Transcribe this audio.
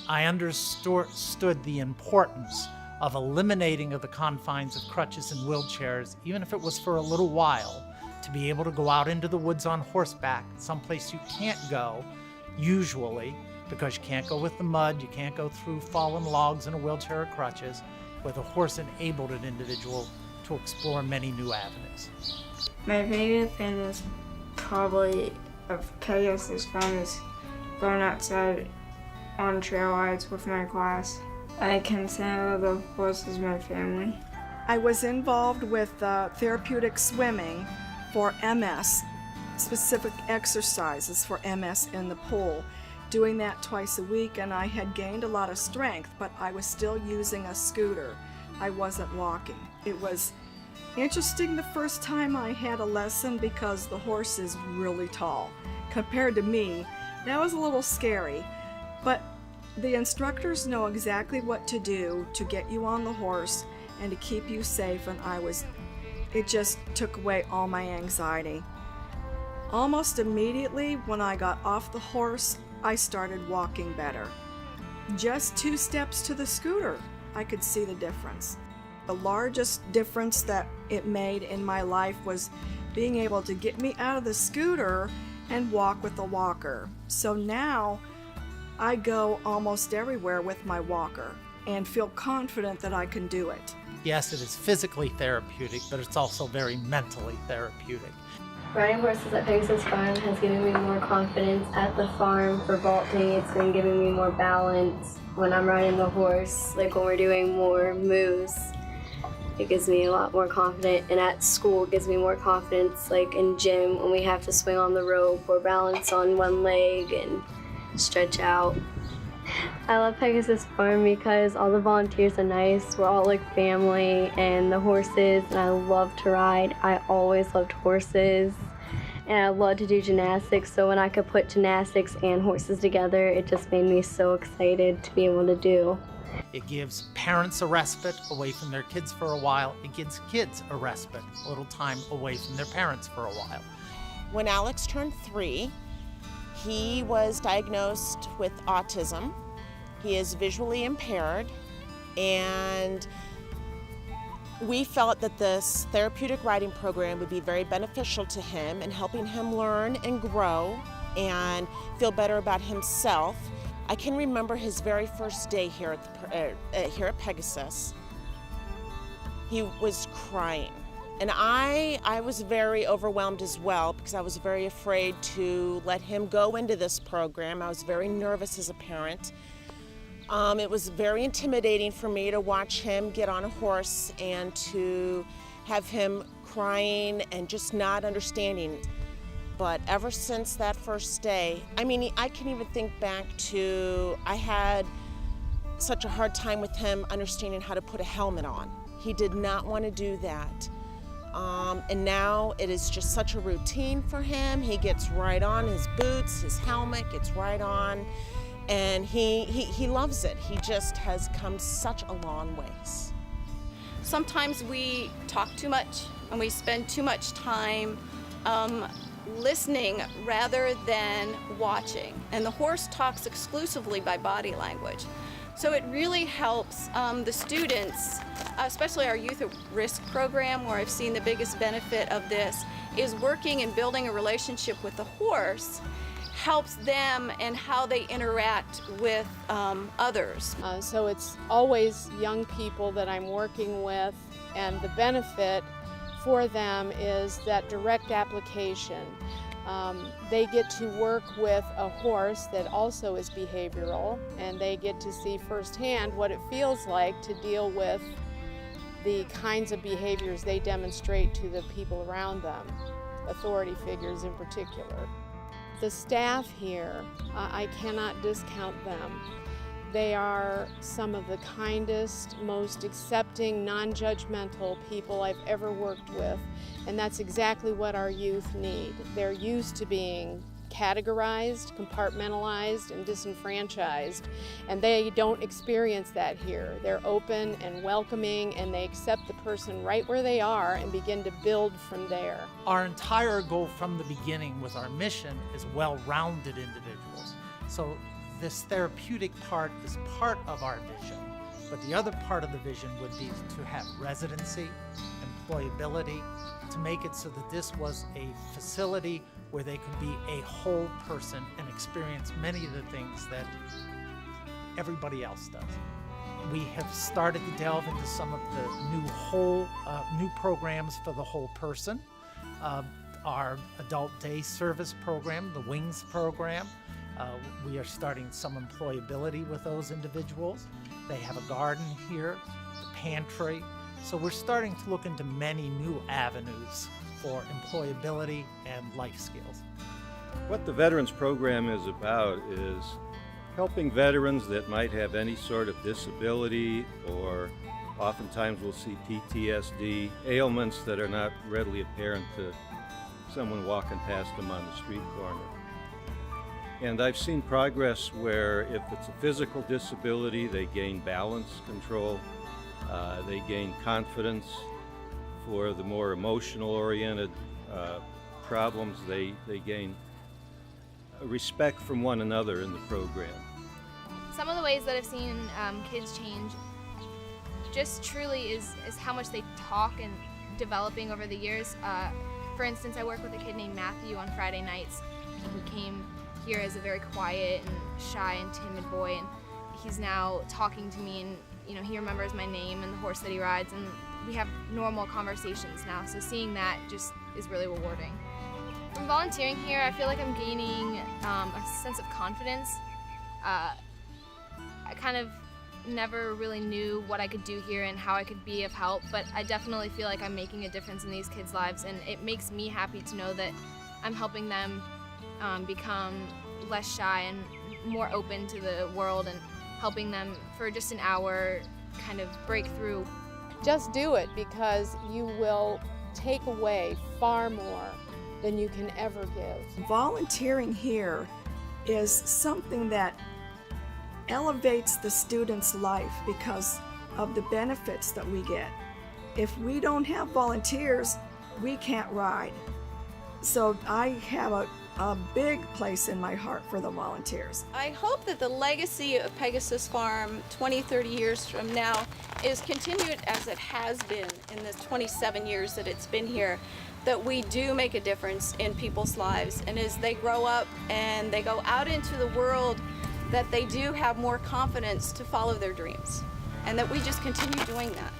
I understood the importance of eliminating of the confines of crutches and wheelchairs, even if it was for a little while, to be able to go out into the woods on horseback, someplace you can't go, usually, because you can't go with the mud, you can't go through fallen logs in a wheelchair or crutches. With a horse enabled an individual to explore many new avenues. My favorite thing is probably of Pegasus Farm is going outside on trail rides with my class. I consider the horses my family. I was involved with therapeutic swimming for MS, specific exercises for MS in the pool. Doing that twice a week, and I had gained a lot of strength, but I was still using a scooter. I wasn't walking. It was interesting the first time I had a lesson because the horse is really tall. Compared to me, that was a little scary, but the instructors know exactly what to do to get you on the horse and to keep you safe, and it just took away all my anxiety. Almost immediately when I got off the horse, I started walking better. Just 2 steps to the scooter, I could see the difference. The largest difference that it made in my life was being able to get me out of the scooter and walk with the walker. So now I go almost everywhere with my walker and feel confident that I can do it. Yes, it is physically therapeutic, but it's also very mentally therapeutic. Riding horses at Pegasus Farm has given me more confidence at the farm. For vaulting, it's been giving me more balance. When I'm riding the horse, like when we're doing more moves, it gives me a lot more confidence. And at school, it gives me more confidence, like in gym, when we have to swing on the rope or balance on one leg and stretch out. I love Pegasus Farm because all the volunteers are nice. We're all like family, and the horses, and I love to ride. I always loved horses, and I love to do gymnastics, so when I could put gymnastics and horses together, it just made me so excited to be able to do. It gives parents a respite away from their kids for a while. It gives kids a respite, a little time away from their parents for a while. When Alex turned 3, he was diagnosed with autism. He is visually impaired, and we felt that this therapeutic riding program would be very beneficial to him in helping him learn and grow and feel better about himself. I can remember his very first day here at Pegasus. He was crying. And I was very overwhelmed as well because I was very afraid to let him go into this program. I was very nervous as a parent. It was very intimidating for me to watch him get on a horse and to have him crying and just not understanding. But ever since that first day, I mean, I can even think back to, I had such a hard time with him understanding how to put a helmet on. He did not want to do that. And now it is just such a routine for him. He gets right on his boots, his helmet gets right on, and he loves it. He just has come such a long ways. Sometimes we talk too much and we spend too much time listening rather than watching. And the horse talks exclusively by body language. So it really helps the students, especially our Youth at Risk program, where I've seen the biggest benefit of this, is working and building a relationship with the horse helps them and how they interact with others. So it's always young people that I'm working with, and the benefit for them is that direct application. They get to work with a horse that also is behavioral, and they get to see firsthand what it feels like to deal with the kinds of behaviors they demonstrate to the people around them, authority figures in particular. The staff here, I cannot discount them. They are some of the kindest, most accepting, non-judgmental people I've ever worked with, and that's exactly what our youth need. They're used to being categorized, compartmentalized, and disenfranchised, and they don't experience that here. They're open and welcoming, and they accept the person right where they are and begin to build from there. Our entire goal from the beginning with our mission is well-rounded individuals. So this therapeutic part is part of our vision, but the other part of the vision would be to have residency, employability, to make it so that this was a facility where they could be a whole person and experience many of the things that everybody else does. We have started to delve into some of the new programs for the whole person. Our adult day service program, the WINGS program, we are starting some employability with those individuals. They have a garden here, the pantry. So we're starting to look into many new avenues for employability and life skills. What the Veterans Program is about is helping veterans that might have any sort of disability, or oftentimes we'll see PTSD, ailments that are not readily apparent to someone walking past them on the street corner. And I've seen progress where if it's a physical disability, they gain balance control, they gain confidence. For the more emotional-oriented problems, they gain respect from one another in the program. Some of the ways that I've seen kids change just truly is how much they talk and developing over the years. For instance, I work with a kid named Matthew on Friday nights. He came here as a very quiet and shy and timid boy, and he's now talking to me, and he remembers my name and the horse that he rides, and we have normal conversations now. So seeing that just is really rewarding. From volunteering here, I feel like I'm gaining a sense of confidence. I kind of never really knew what I could do here and how I could be of help, but I definitely feel like I'm making a difference in these kids' lives, and it makes me happy to know that I'm helping them become less shy and more open to the world, and helping them for just an hour kind of break through. Just do it, because you will take away far more than you can ever give. Volunteering here is something that elevates the student's life because of the benefits that we get. If we don't have volunteers, we can't ride. So I have a big place in my heart for the volunteers. I hope that the legacy of Pegasus Farm 20, 30 years from now is continued as it has been in the 27 years that it's been here, that we do make a difference in people's lives, and as they grow up and they go out into the world, that they do have more confidence to follow their dreams, and that we just continue doing that.